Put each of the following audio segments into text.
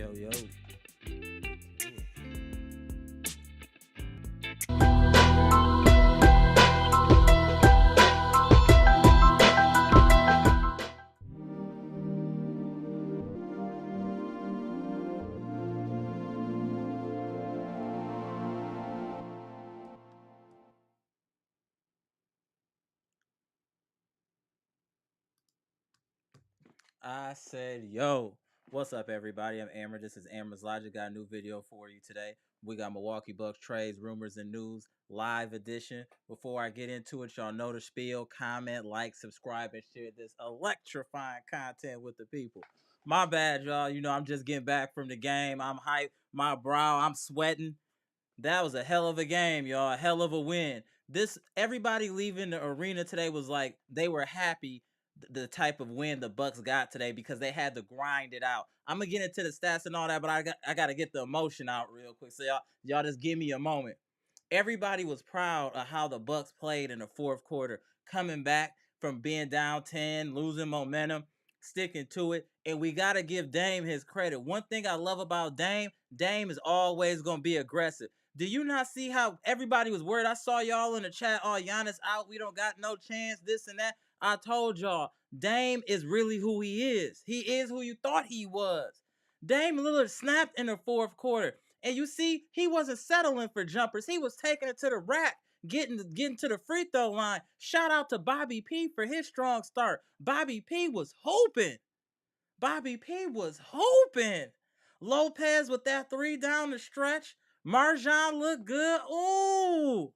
Yo, yo. I said, yo, what's up, everybody? I'm Amara. This is amaraslogic. Got a new video for you today. We got Milwaukee Bucks trades, rumors, and news live edition. Before I get into it, y'all know the spiel. Comment, like, subscribe, and share this electrifying content with the people. My bad, y'all. You know, I'm just getting back from the game. I'm hyped. My brow, I'm sweating. That was a hell of a game, y'all. A hell of a win. Everybody leaving the arena today was like they were happy the type of win the Bucks got today because they had to grind it out. I'm gonna get into the stats and all that, but I gotta get the emotion out real quick. So y'all just give me a moment. Everybody was proud of how the Bucks played in the fourth quarter, coming back from being down 10, losing momentum, sticking to it. And we gotta give Dame his credit. One thing I love about Dame is always gonna be aggressive. Do you not see how everybody was worried? I saw y'all in the chat, oh, Giannis out, we don't got no chance, this and that. I told y'all, Dame is really who he is. He is who you thought he was. Dame Lillard snapped in the fourth quarter. And you see, he wasn't settling for jumpers. He was taking it to the rack, getting to the free throw line. Shout out to Bobby P for his strong start. Bobby P was hoping. Bobby P was hoping. Lopez with that three down the stretch. Marjan looked good. Ooh.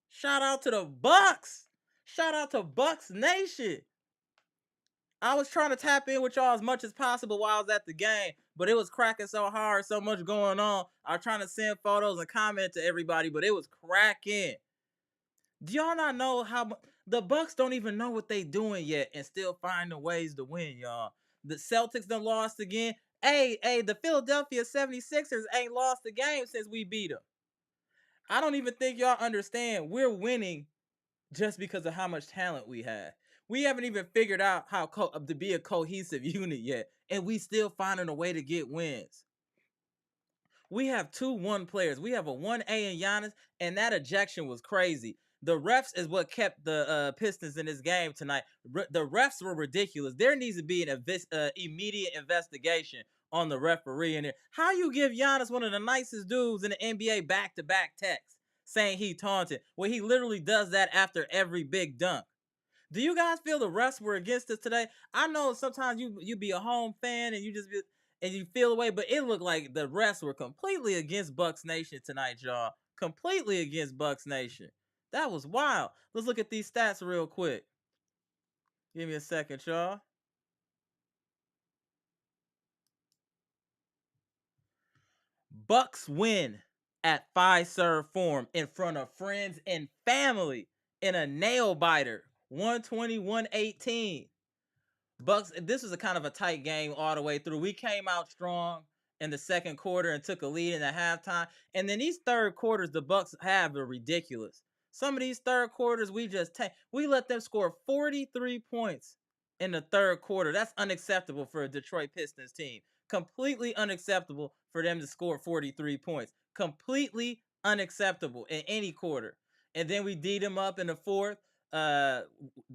Shout out to the Bucks. Shout out to Bucks Nation. I was trying to tap in with y'all as much as possible while I was at the game, but it was cracking so hard, so much going on. I was trying to send photos and comment to everybody, but it was cracking. Do y'all not know how the Bucks don't even know what they doing yet and still finding ways to win, y'all? The Celtics done lost again. Hey, the Philadelphia 76ers ain't lost a game since we beat them. I don't even think y'all understand we're winning just because of how much talent we have. We haven't even figured out how to be a cohesive unit yet, and we still finding a way to get wins. We have 2-1 players. We have a 1A in Giannis, and that ejection was crazy. The refs is what kept the Pistons in this game tonight. The refs were ridiculous. There needs to be an immediate investigation on the referee in there. How you give Giannis, one of the nicest dudes in the NBA, back-to-back texts saying he taunted? Well, he literally does that after every big dunk. Do you guys feel the refs were against us today? I know sometimes you be a home fan and you feel away, but it looked like the refs were completely against Bucks Nation tonight, y'all. Completely against Bucks Nation. That was wild. Let's look at these stats real quick. Give me a second, y'all. Bucks win at Fiserv Forum in front of friends and family in a nail biter. 120-118. Bucks, this was a kind of a tight game all the way through. We came out strong in the second quarter and took a lead in the halftime. And then these third quarters the Bucks have are ridiculous. Some of these third quarters we let them score 43 points in the third quarter. That's unacceptable for a Detroit Pistons team. Completely unacceptable for them to score 43 points. Completely unacceptable in any quarter. And then we D'd them up in the fourth. And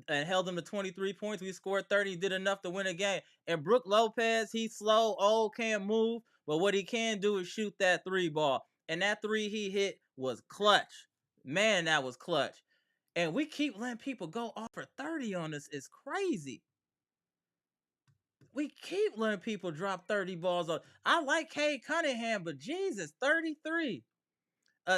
held them to 23 points. We scored 30, did enough to win a game. And Brook Lopez, he's slow, old, can't move, but what he can do is shoot that three ball. And that three he hit was clutch. Man, that was clutch. And we keep letting people go off for 30 on us. It's crazy. We keep letting people drop 30 balls on. I like Cade Cunningham, but Jesus, 33.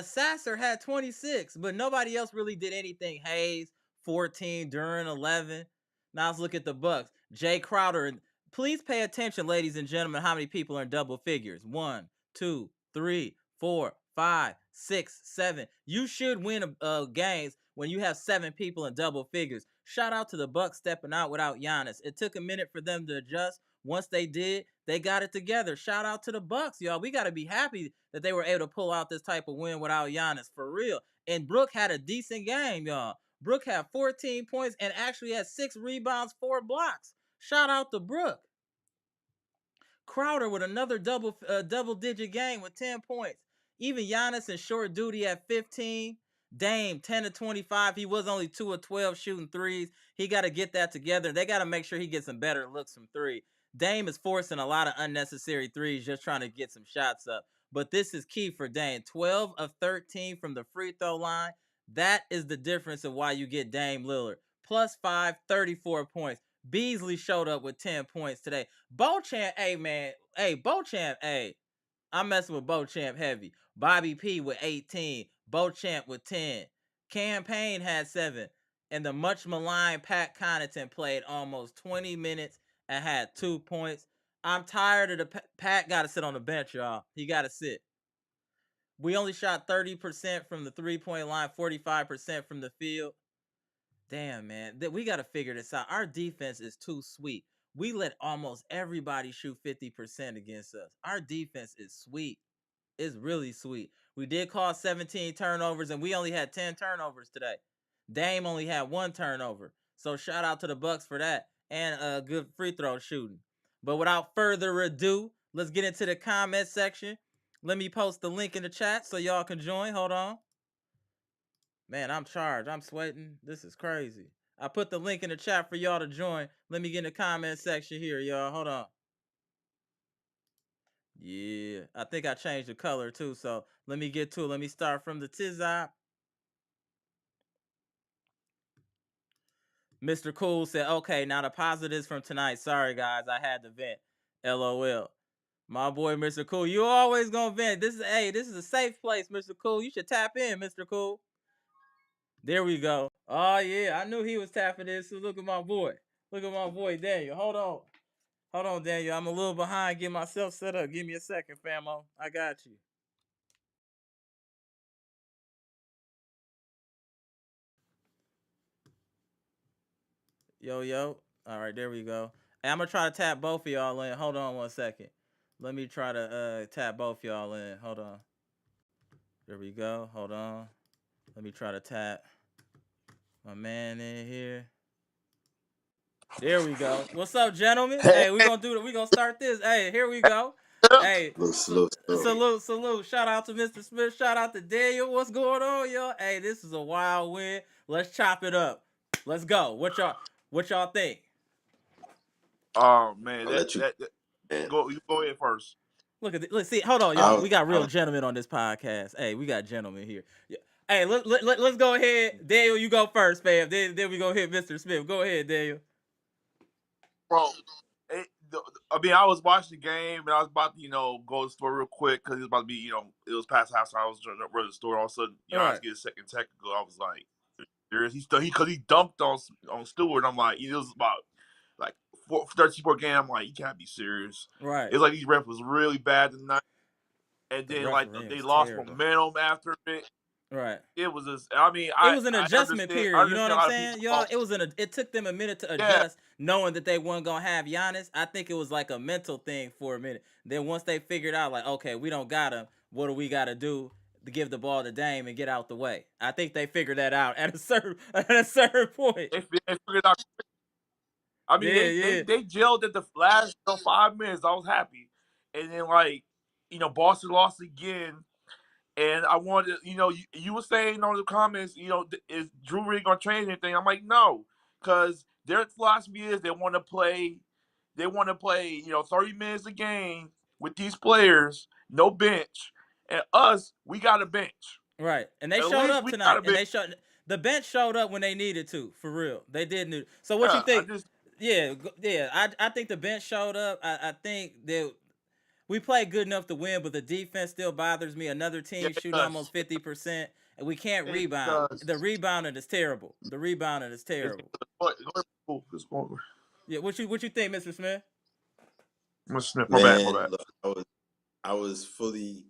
Sasser had 26, but nobody else really did anything. Hayes, 14, Duran, 11. Now let's look at the Bucks. Jay Crowder. Please pay attention, ladies and gentlemen, how many people are in double figures. 1, 2, 3, 4, 5, 6, 7. You should win games when you have 7 people in double figures. Shout out to the Bucks stepping out without Giannis. It took a minute for them to adjust. Once they did, they got it together. Shout out to the Bucks, y'all. We got to be happy that they were able to pull out this type of win without Giannis, for real. And Brook had a decent game, y'all. Brook had 14 points and actually had 6 rebounds, 4 blocks. Shout out to Brook. Crowder with another double-digit game with 10 points. Even Giannis in short duty at 15. Dame 10 to 25. He was only 2 of 12 shooting threes. He got to get that together. They got to make sure he gets some better looks from three. Dame is forcing a lot of unnecessary threes just trying to get some shots up. But this is key for Dame. 12 of 13 from the free throw line. That is the difference of why you get Dame Lillard. Plus 5, 34 points. Beasley showed up with 10 points today. Beauchamp, hey man, Beauchamp, I'm messing with Beauchamp heavy. Bobby P with 18, Beauchamp with 10. Campaign had 7, and the much maligned Pat Connaughton played almost 20 minutes and had 2 points. I'm tired of the Pat got to sit on the bench, y'all. He got to sit. We only shot 30% from the 3-point line, 45% from the field. Damn, man. We got to figure this out. Our defense is too sweet. We let almost everybody shoot 50% against us. Our defense is sweet. It's really sweet. We did cause 17 turnovers, and we only had 10 turnovers today. Dame only had 1 turnover. So shout out to the Bucks for that. And a good free throw shooting. But without further ado, let's get into the comment section. Let me post the link in the chat so y'all can join. Hold on. Man, I'm charged. I'm sweating. This is crazy. I put the link in the chat for y'all to join. Let me get in the comment section here, y'all. Hold on. Yeah, I think I changed the color too. So let me get to it. Let me start from the tizop. Mr. Cool said, okay, now the positives from tonight. Sorry, guys. I had to vent. LOL. My boy, Mr. Cool. You always gonna vent. This is a safe place, Mr. Cool. You should tap in, Mr. Cool. There we go. Oh, yeah. I knew he was tapping in. So look at my boy. Look at my boy, Daniel. Hold on. Hold on, Daniel. I'm a little behind. Get myself set up. Give me a second, famo. I got you. Yo, yo. All right, there we go. Hey, I'm going to try to tap both of y'all in. Hold on 1 second. Let me try to tap both y'all in. Hold on. There we go. Hold on. Let me try to tap my man in here. There we go. What's up, gentlemen? Hey, we gonna start this. Hey, here we go. Hey, salute. Shout out to Mr. Smith. Shout out to Daniel. What's going on, y'all? Hey, this is a wild win. Let's chop it up. Let's go. What y'all think? Oh man, I'll let you. you go ahead first. Let's see. Hold on, y'all. We got real gentlemen on this podcast. Hey, we got gentlemen here. Yeah. Hey, let's go ahead. Daniel, you go first, fam. Then we go hit Mr. Smith. Go ahead, Daniel. Bro, I was watching the game and I was about to, go to the store real quick because it was about to be, it was past halftime. I was trying to run to the store. All of a sudden, All Giannis right. get a second technical. I was like, serious? Because he dunked on Stewart. I'm like, it was about like 34 game. I'm like, you can't be serious. Right. It's like these refs was really bad tonight, and The then like refereeing they was lost terrible. momentum after it. Right. It was just. I mean, It I was an I adjustment understand. period. I You know what understand a I'm lot of people. saying, y'all? It took them a minute to Yeah, adjust, knowing that they weren't gonna have Giannis. I think it was like a mental thing for a minute. Then once they figured out, like, okay, we don't got him. What do we got to do to give the ball to Dame and get out the way? I think they figured that out at a certain point. they figured out. I mean, Yeah, yeah. they gelled at the last 5 minutes. I was happy, and then Boston lost again. And I wanted, you were saying on the comments, is Drew really gonna change anything? I'm like, no, because their philosophy is they want to play, 30 minutes a game with these players, no bench, and us, we got a bench. Right. And they At showed least up we got tonight. a And bench. the bench showed up when they needed to, for real. They did need. So what you Yeah, think? Yeah. I think the bench showed up. I think that we played good enough to win, but the defense still bothers me. Another yeah, team it shooting does. almost 50%, and we can't It rebound. does. The rebounding is terrible. It's, Yeah, what you think, Mr. Smith? my bad, my Man, bad. look, I was fully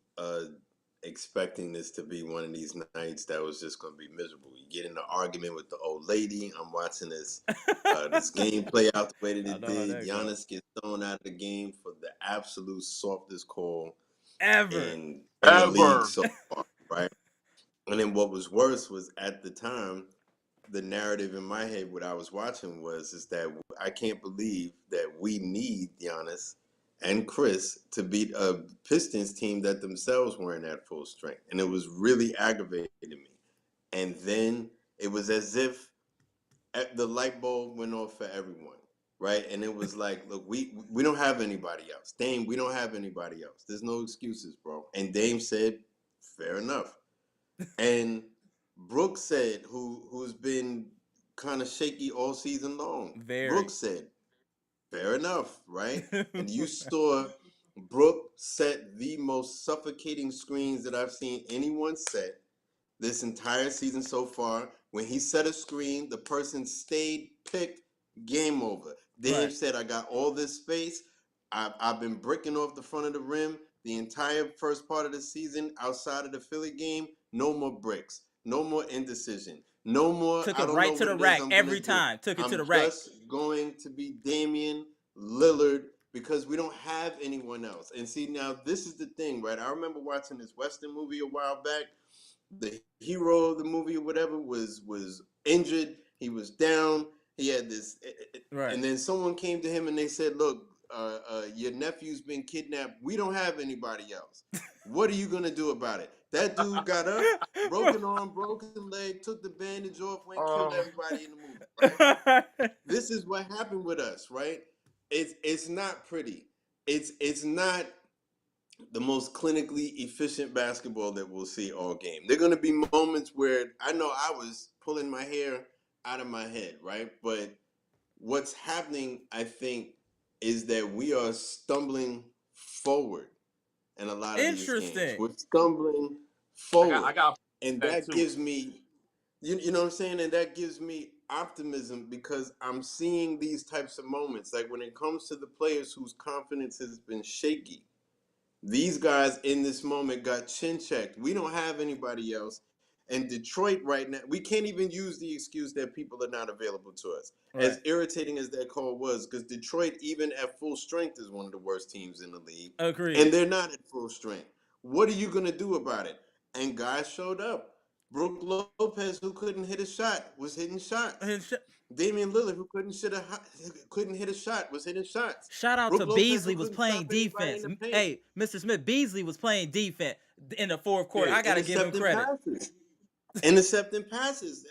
expecting this to be one of these nights that was just going to be miserable. You get in an argument with the old lady. I'm watching this game play out the way that I it know how did. that go. Giannis gets thrown out of the game for the absolute softest call Ever. in the league Ever. so far, right? And then what was worse was at the time, the narrative in my head, what I was watching is that I can't believe that we need Giannis and Chris to beat a Pistons team that themselves weren't at full strength. And it was really aggravating me. And then it was as if the light bulb went off for everyone, right? And it was like, look, we don't have anybody else. Dame, we don't have anybody else. There's no excuses, bro. And Dame said, fair enough. And Brooks said, who's been kind of shaky all season long. Very. Brooks said, fair enough, right? And you saw Brooke set the most suffocating screens that I've seen anyone set this entire season so far. When he set a screen, the person stayed picked, game over. Dame Right. said, I got all this space. I've been bricking off the front of the rim the entire first part of the season outside of the Philly game. No more bricks. No more indecision. No more, Took I it don't know right to what the it is rack I'm going to every do. time. Took it to I'm the rack. just going to be Damian Lillard because we don't have anyone else. And see, now this is the thing, right? I remember watching this Western movie a while back. The hero of the movie or whatever was injured. He was down. He had this, Right. and then someone came to him and they said, "Look, your nephew's been kidnapped. We don't have anybody else. What are you gonna do about it?" That dude got up, broken arm, broken leg, took the bandage off, went killed everybody in the movie. Right? This is what happened with us, right? It's not pretty. It's not the most clinically efficient basketball that we'll see all game. There are going to be moments where I know I was pulling my hair out of my head, right? But what's happening, I think, is that we are stumbling forward in a lot of these games. Interesting. We're stumbling I forward. got And that that too. gives me, you know what I'm saying? And that gives me optimism because I'm seeing these types of moments. Like when it comes to the players whose confidence has been shaky, these guys in this moment got chin checked. We don't have anybody else. And Detroit right now, we can't even use the excuse that people are not available to us. Right. As irritating as that call was, because Detroit, even at full strength, is one of the worst teams in the league. And Agreed. they're not at full strength. What are you going to do about it? And guys showed up. Brook Lopez, who couldn't hit a shot, was hitting shots. Damian Lillard, who couldn't hit a shot, was hitting shots. Shout out to Brook Lopez, Beasley who was couldn't stop playing anybody in defense. the paint. Hey, Mr. Smith, Beasley was playing defense in the fourth quarter. Yeah, I gotta give him intercepting credit. passes. Intercepting passes.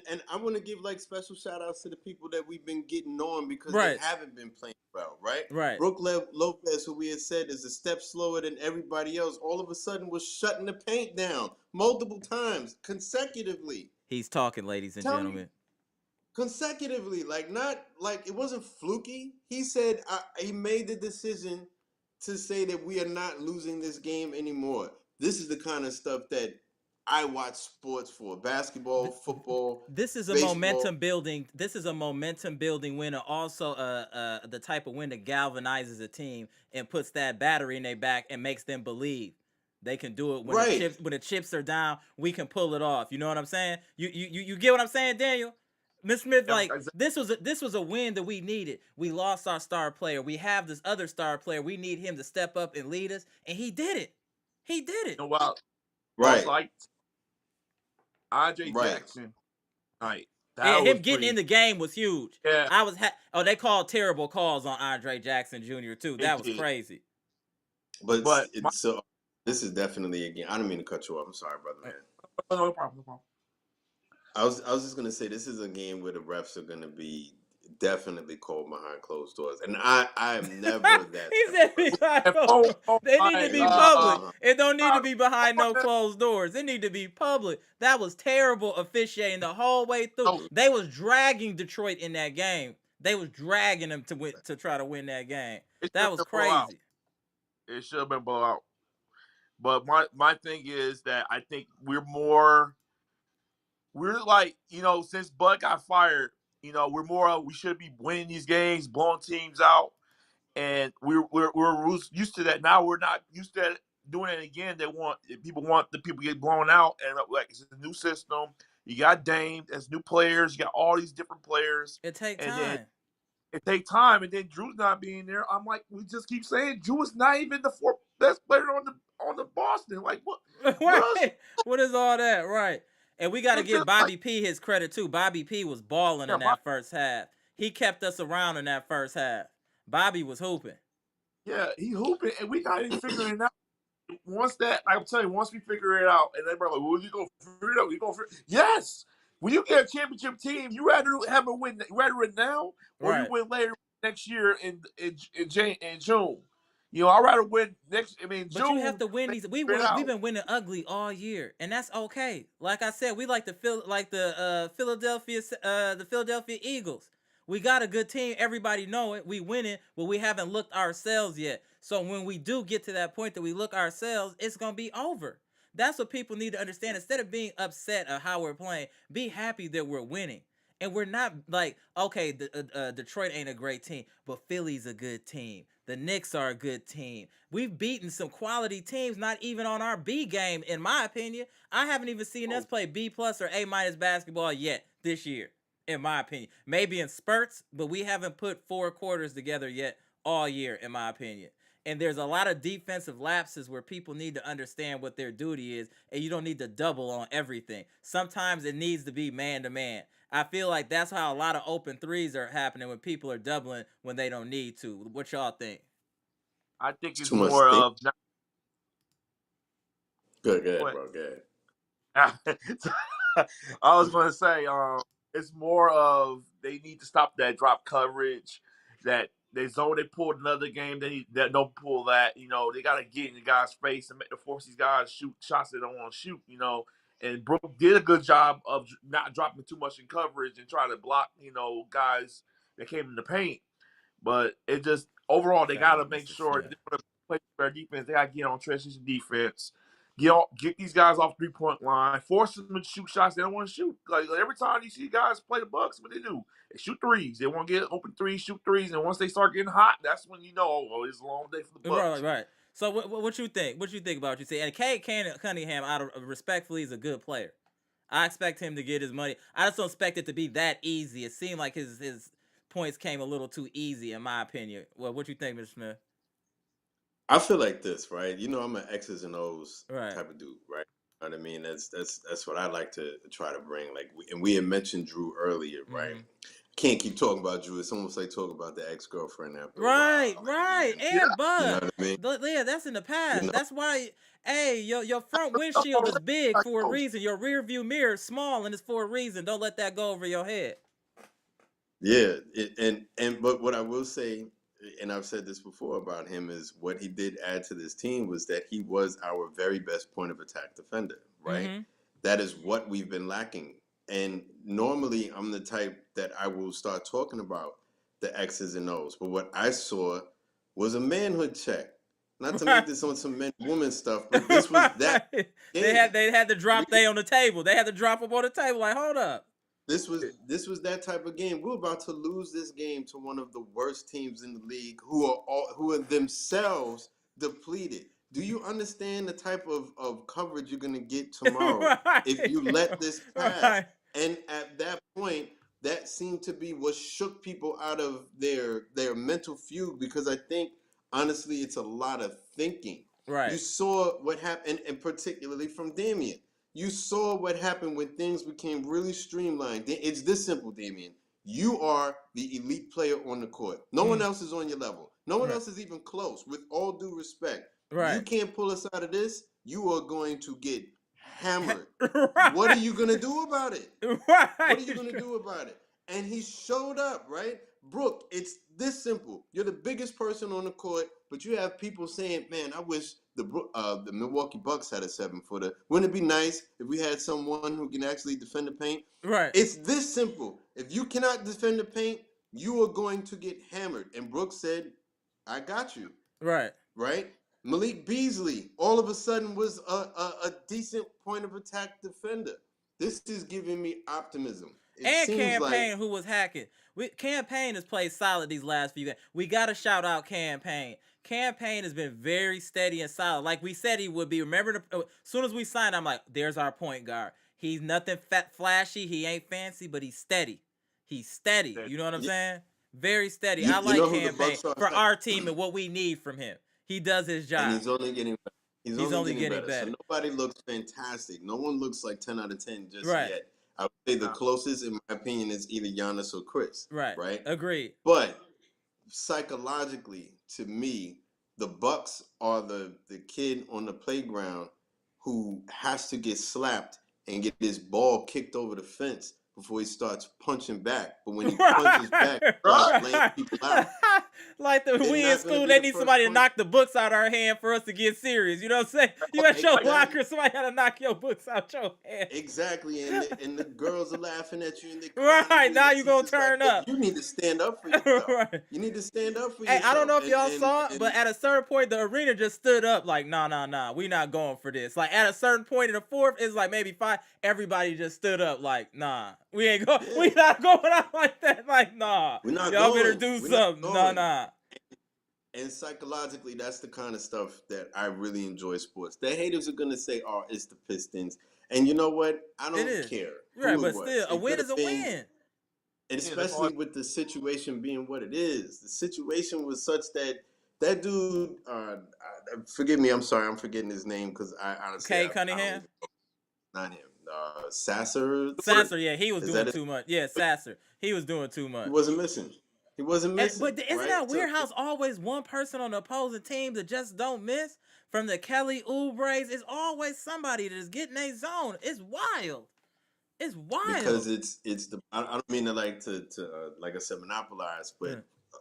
And I want to give like special shout outs to the people that we've been getting on because they Right. haven't been playing well, right? Right. Brook Lopez, who we had said is a step slower than everybody else, all of a sudden was shutting the paint down multiple times consecutively. He's talking, ladies and Tell me, gentlemen. consecutively, like not like it wasn't fluky. He said he made the decision to say that we are not losing this game anymore. This is the kind of stuff that I watch sports for: basketball, football, This is a baseball. momentum building. This is a momentum building win. Also, the type of win that galvanizes a team and puts that battery in their back and makes them believe they can do it when Right. the chips are down. We can pull it off. You know what I'm saying? You get what I'm saying, Daniel? Miss Smith, like this was a win that we needed. We lost our star player. We have this other star player. We need him to step up and lead us, and he did it. He did it. You know what? Right. Like Andre Right. Jackson. Right. Yeah, That him was getting pretty. in the game was huge. Yeah. I was they called terrible calls on Andre Jackson Jr. too. That was did. crazy. But it's so this is definitely a game. I don't mean to cut you off. I'm sorry, brother man. No problem. No problem. I was just gonna say this is a game where the refs are gonna be definitely called behind closed doors, and I am never that. He said behind closed. They need to be public. It don't need to be behind no closed doors. It need to be public. That was terrible officiating the whole way through. They was dragging Detroit in that game. They was dragging them to try to win that game. That was crazy. It should have been blowout. But my thing is that I think we're like, since Bud got fired, we should be winning these games, blowing teams out, and we're used to that. Now we're not used to that, doing it again. People want the people get blown out, and like it's a new system. You got Dame, there's new players, you got all these different players. It takes time. Then it takes time, and then Drew's not being there. I'm like, we just keep saying Drew is not even the fourth best player on the Boston. Like what? What is all that? Right. And we got to give Bobby P his credit too. Bobby P was balling in that first half. He kept us around in that first half. Bobby was hooping. Yeah, he hooping, and we got him figuring it out. Once that, I'm telling you, once we figure it out, and everybody like, well, you gonna figure it out? You gonna figure? Yes. When you get a championship team, you rather have a win, you rather win now, or you Right. win later next year in June. You know, I'd rather win next. I mean, But you have June. to win these. Figure it We've out. been winning ugly all year, and that's okay. Like I said, we like the Philadelphia Eagles. We got a good team. Everybody know it. We winning, but we haven't looked ourselves yet. So when we do get to that point that we look ourselves, it's gonna be over. That's what people need to understand. Instead of being upset at how we're playing, be happy that we're winning. And we're not like, okay, Detroit ain't a great team, but Philly's a good team. The Knicks are a good team. We've beaten some quality teams, not even on our B game, in my opinion. I haven't even seen us play B plus or A minus basketball yet this year, in my opinion. Maybe in spurts, but we haven't put 4 quarters together yet all year, in my opinion. And there's a lot of defensive lapses where people need to understand what their duty is, and you don't need to double on everything. Sometimes it needs to be man to man. I feel like that's how a lot of open threes are happening when people are doubling when they don't need to. What y'all think? I think It's it's too much more think. of not Good, good, what bro. Good. I was going to say, it's more of they need to stop that drop coverage. That they zone they pulled another game. That don't pull that. You know, they got to get in the guy's face and force these guys shoot shots they don't want to shoot. You know, and Brooke did a good job of not dropping too much in coverage and try to block. You know, guys that came in the paint. But it just overall they Shout got to out, make Mr. sure if Smith. they want to play better defense. They got to get on transition defense. Get these guys off 3 point line. Force them to shoot shots they don't want to shoot. Like every time you see guys play the Bucks, what they do? They shoot threes. They want to get open threes, shoot threes, and once they start getting hot, that's when you know, oh, it's a long day for the Right, Bucks. right. So what you think? What you think about what you say? And Cunningham, out of respectfully, is a good player. I expect him to get his money. I just don't expect it to be that easy. It seemed like his points came a little too easy, in my opinion. Well, what you think, Mr. Smith? I feel like this, right? You know, I'm an X's and O's Right. type of dude, right? You know what I mean? That's what I like to try to bring. Like, and we had mentioned Drew earlier, right? Mm-hmm. Can't keep talking about Drew. It's almost like talking about the ex girlfriend after a Right, while. Like, right, Yeah, and you know Bud. what I mean? Yeah, that's in the You past. know, That's why. Hey, your front oh, windshield is big like, for a oh, reason. Your rear view mirror is small and it's for a reason. Don't let that go over your head. yeah. But what I will say, and I've said this before about him, is what he did add to this team was that he was our very best point of attack defender, right? Mm-hmm. That is what we've been lacking. And normally I'm the type that I will start talking about the X's and O's. But what I saw was a manhood check. Not to Right. make this on some men woman stuff, but this was that Right. game. They had to We drop they on the table. They had to drop them on the table. Like, hold up. this was that type of game. We're about to lose this game to one of the worst teams in the league who are themselves depleted. Do you understand the type of coverage you're gonna get tomorrow if Right. you let this pass? Right. And at that point, that seemed to be what shook people out of their mental fugue because I think honestly it's a lot of thinking. You Right. saw what happened, and particularly from Damian. You saw what happened when things became really streamlined. It's this simple, Damien. You are the elite player on the court. No one Mm. else is on your level. No one Right. else is even close. With all due respect, you Right. can't pull us out of this. You are going to get hammered. What are Right. you going to do about it? What are you Right. going to do about it? And he showed up, right? Brooke, it's this simple. You're the biggest person on the court, but you have people saying, man, I wish the Milwaukee Bucks had a 7-footer. Wouldn't it be nice if we had someone who can actually defend the paint? Right. It's this simple. If you cannot defend the paint, you are going to get hammered. And Brooks said, I got you, Right. right? Malik Beasley all of a sudden was a decent point of attack defender. This is giving me optimism. It And seems like Campaign, who was hacking. Campaign has played solid these last few games. We gotta shout out Campaign. Campaign has been very steady and solid, like we said he would be. Remember, as soon as we signed, I'm like, "There's our point guard. He's nothing flashy. He ain't fancy, but he's steady. He's steady. that- You know what I'm you, saying? Very steady. I you like know who the Campaign Bucks are, for our team and what we need from him. He does his and job. he's only getting better. He's He's only only getting getting better. So better. nobody looks fantastic. No one looks like 10 out of 10 just Right. yet. I would say the nah. closest, in my opinion, is either Giannis or Chris, Right. right? Agreed. But psychologically, to me, the Bucks are the kid on the playground who has to get slapped and get his ball kicked over the fence before he starts punching back. But when he punches back, he starts laying Right. people out. Like They're we in not going to school, be they the need first somebody to punch. knock the books out our hand for us to get serious. You know what I'm saying? You at your Exactly. locker, somebody got to knock your books out your hand. Exactly, and the girls are laughing at you and they're crying at Right, you, and now the you gonna teacher's like, turn "Look, up. you need to stand up for yourself. Right. You need to stand up for Hey, I don't yourself." know if y'all And saw it, but at a certain point, the arena just stood up like, nah, we not going for this. Like at a certain point in the fourth, it's like maybe five. Everybody just stood up like, nah, we ain't go, yeah, we not going out like that. Like, nah, we're not y'all better going. do We're not something. going. Nah. And psychologically, that's the kind of stuff that I really enjoy sports. The haters are gonna say, "Oh, it's the Pistons," and you know what? I It don't is. care Right, who it but was. still, a It could win is have a been, win. and Yeah, that's all. especially with the situation being what it is. The situation was such that that dude, forgive me, I'm sorry, I'm forgetting his name because I honestly, Kay I don't Cunningham. even, not him. Sasser, Sasser, yeah, he was is doing that it? too much. Yeah, Sasser, he was doing too He much. wasn't missing. He wasn't missing, But isn't right? that So weird how it's always one person on the opposing team that just don't miss? From the Kelly Oubre's, it's always somebody that is getting a zone. It's wild. It's because wild. it's the I don't mean to like I said monopolize, but Yeah.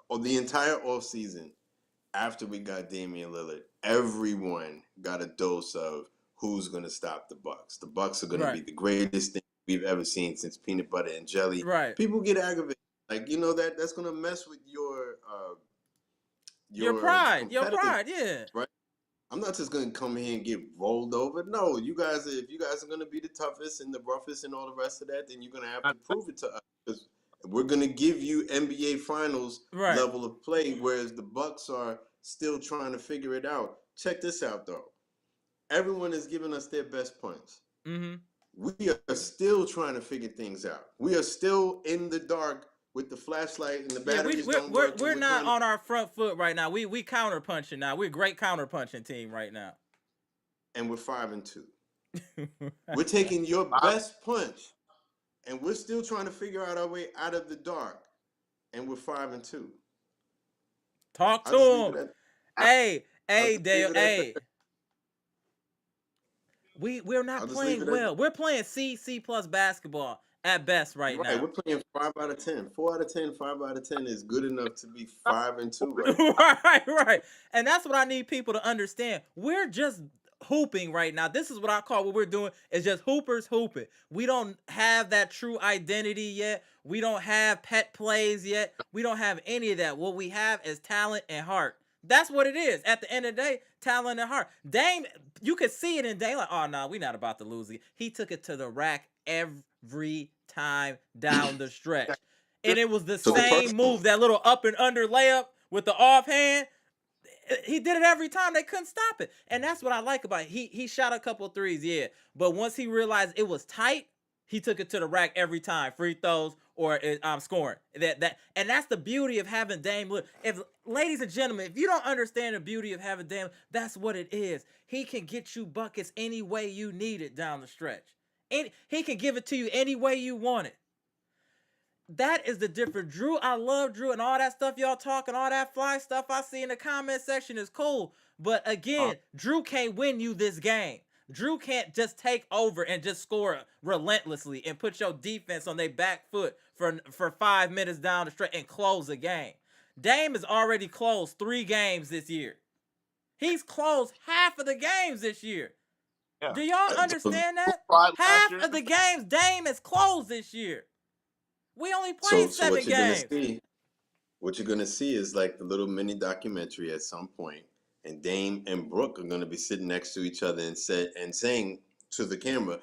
on the entire off season after we got Damian Lillard, everyone got a dose of who's going to stop the Bucks. The Bucks are going to Right. be the greatest thing we've ever seen since peanut butter and jelly. Right. People get aggravated, like that's going to mess with Your your pride. Your competitive, pride, yeah. right? I'm not just gonna come here and get rolled over. No, you guys, if you guys are gonna be the toughest and the roughest and all the rest of that, then you're gonna have to prove it to us. Because we're gonna give you NBA Finals Right. level of play, whereas the Bucks are still trying to figure it out. Check this out, though. Everyone is giving us their best points. Mm-hmm. We are still trying to figure things out. We are still in the dark with the flashlight and the Yeah, batteries don't work, and we're we're not trying to. on our front foot right now. We counter punching now. We're a great counter punching team right now. And we're 5-2. We're taking your best punch, and we're still trying to figure out our way out of the dark, and we're 5-2. Talk I'll to just leave him. it at. I'll Hey, just leave Dale. it at Hey, that. we're not I'll just leave playing it at well. We're playing C plus basketball at best right right. now. We're playing 5 out of 10, 4 out of 10, 5 out of 10 is good enough to be 5-2 right now. Right. And that's what I need people to understand. We're just hooping right now. This is what I call what we're doing is just hoopers hooping. We don't have that true identity yet. We don't have pet plays yet. We don't have any of that. What we have is talent and heart. That's what it is. At the end of the day, talent and heart. Dame, you could see it in Dame. Like, oh no, we're not about to lose it. He took it to the rack every time down the stretch. And it was the Took it same personal. move, that little up and under layup with the offhand. He did it every time. They couldn't stop it. And that's what I like about it. He shot a couple threes, yeah. But once he realized it was tight, he took it to the rack every time. Free throws or scoring. And that's the beauty of having Dame Lillard. If ladies and gentlemen, if you don't understand the beauty of having Dame, that's what it is. He can get you buckets any way you need it down the stretch. He can give it to you any way you want it. That is the difference. Drew, I love Drew and all that stuff y'all talking, all that fly stuff I see in the comment section is cool. But again, Drew can't win you this game. Drew can't just take over and just score relentlessly and put your defense on their back foot for 5 minutes down the stretch and close a game. Dame has already closed 3 games this year. He's closed half of the games this year. Yeah. Do y'all understand that? Last Half year. of the games Dame has closed this year. We only played So 7 games. what you're gonna see is like the little mini documentary at some point, and Dame and Brooke are gonna be sitting next to each other and saying to the camera,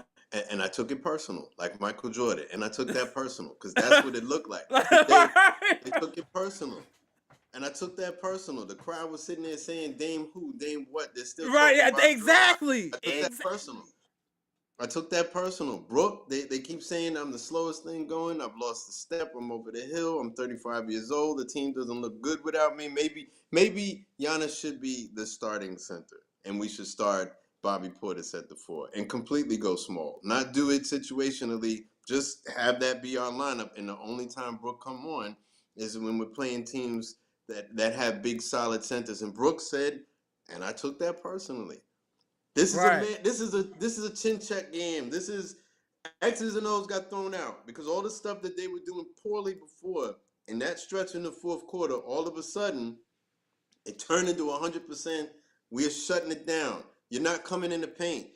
and I took it personal, like Michael Jordan, and I took that personal because that's what it looked like. They took it personal. And I took that personal. The crowd was sitting there saying, Dame who? Dame what? They're still Right, talking about exactly. I took that personal. I took that personal. Brooke, they keep saying I'm the slowest thing going. I've lost the step. I'm over the hill. I'm 35 years old. The team doesn't look good without me. Maybe Giannis should be the starting center. And we should start Bobby Portis at the 4 and completely go small. Not do it situationally. Just have that be our lineup. And the only time Brooke come on is when we're playing teams that have big solid centers. And Brooks said, and I took that personally. This is Right. this is a chin check game. This is X's and O's got thrown out because all the stuff that they were doing poorly before in that stretch in the fourth quarter, all of a sudden it turned into 100%. We are shutting it down. You're not coming in the paint.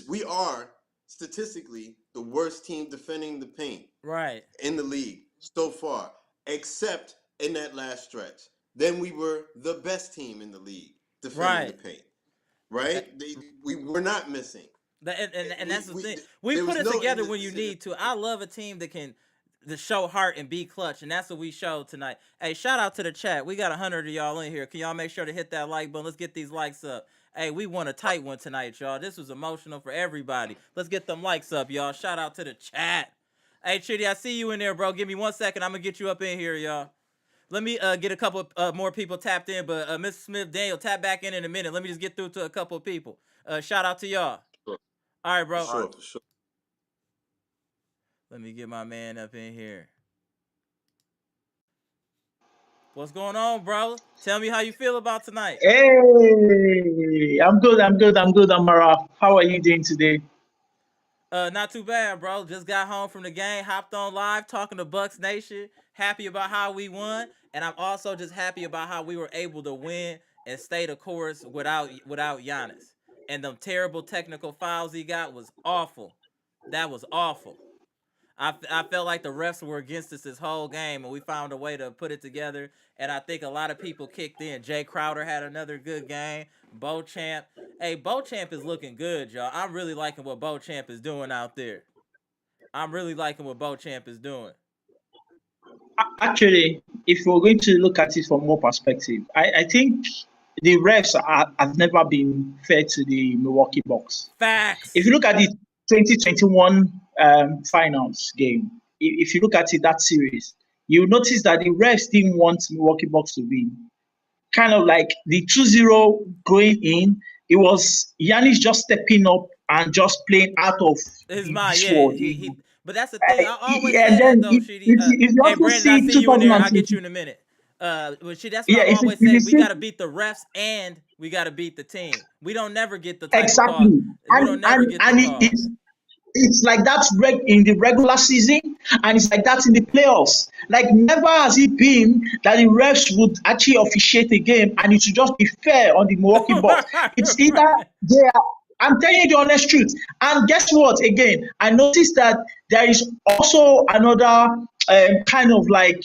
We are statistically the worst team defending the paint Right. in the league so far, except in that last stretch. Then we were the best team in the league defending the Right. paint. Right? We were not missing. And that's the thing. We there put was it no together when you indecision. need to. I love a team that can show heart and be clutch, and that's what we showed tonight. Hey, shout out to the chat. We got 100 of y'all in here. Can y'all make sure to hit that like button? Let's get these likes up. Hey, we won a tight one tonight, y'all. This was emotional for everybody. Let's get them likes up, y'all. Shout out to the chat. Hey, Chitty, I see you in there, bro. Give me 1 second. I'm gonna get you up in here, y'all. Let me get a couple more people tapped in, but Mr. Smith, Daniel, tap back in a minute. Let me just get through to a couple of people. Shout out to y'all. Sure. All right, bro. For sure. Let me get my man up in here. What's going on, bro? Tell me how you feel about tonight. Hey, I'm good, Amara. How are you doing today? Not too bad, bro. Just got home from the game, hopped on live, talking to Bucks Nation. Happy about how we won, and I'm also just happy about how we were able to win and stay the course without Giannis. And them terrible technical fouls he got was awful. That was awful. I felt like the refs were against us this whole game, and we found a way to put it together. And I think a lot of people kicked in. Jay Crowder had another good game. Beauchamp. Hey, Beauchamp is looking good, y'all. I'm really liking what Beauchamp is doing out there. I'm really liking what Beauchamp is doing. Actually, if we're going to look at it from more perspective, I think the refs have never been fair to the Milwaukee Bucks. Facts. If you look at the 2021 finals game, if you look at it, that series, you'll notice that the refs didn't want Milwaukee Bucks to win. Kind of like the 2-0 going in, it was Giannis just stepping up and just playing out of his this mind, yeah. world. But that's the thing. I always And say that then though, Shitty. if you Hey, also Brandon, I see see you in there. I'll 2020, get you in a minute. But shit, that's what yeah, I always if say. you We see gotta beat the refs and we gotta beat the team. We don't never get the type of call. exactly, We don't never get the calls. it's like that in the regular season, and it's like that in the playoffs. Like never has it been that the refs would actually officiate a game and it should just be fair on the Milwaukee Bucks. It's either Right. they are. I'm telling you the honest truth. And guess what? Again, I noticed that there is also another kind of like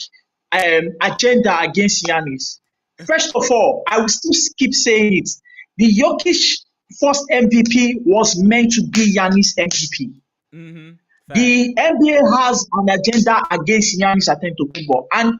agenda against Giannis. First of all, I will still keep saying it. The Jokic first MVP was meant to be Giannis MVP. Mm-hmm. Fact. The NBA has an agenda against Giannis Antetokounmpo, and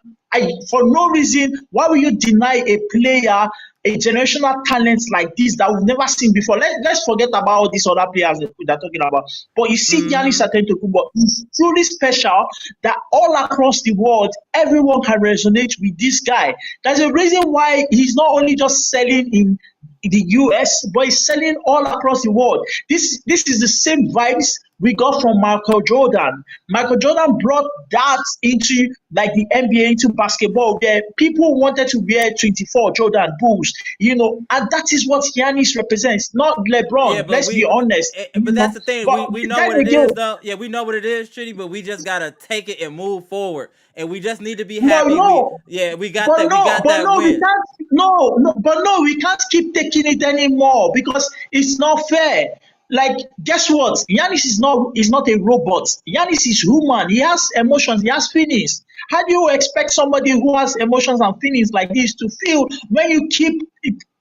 for no reason, why will you deny a player a generational talent like this that we've never seen before? Let's forget about all these other players that we're talking about. But you see, Giannis Mm-hmm. Antetokounmpo is truly special. That all across the world, everyone can resonate with this guy. There's a reason why he's not only just selling in the US, but he's selling all across the world. This is the same vibes we got from Michael Jordan. Michael Jordan brought that into like the NBA, into basketball, where people wanted to wear 24 Jordan Bulls, and that is what Giannis represents, not Yeah, LeBron. but Let's be honest. but that's the thing. But We know then what it again, is, though. Yeah, we know what it is, Shitty. But we just gotta take it and move forward. And we just need to be but happy. no, We got but that. We no, got but that no, we win. can't. We can't keep taking it anymore because it's not fair. Like, guess what? Giannis is not a robot. Giannis is human. He has emotions. He has feelings. How do you expect somebody who has emotions and feelings like this to feel when you keep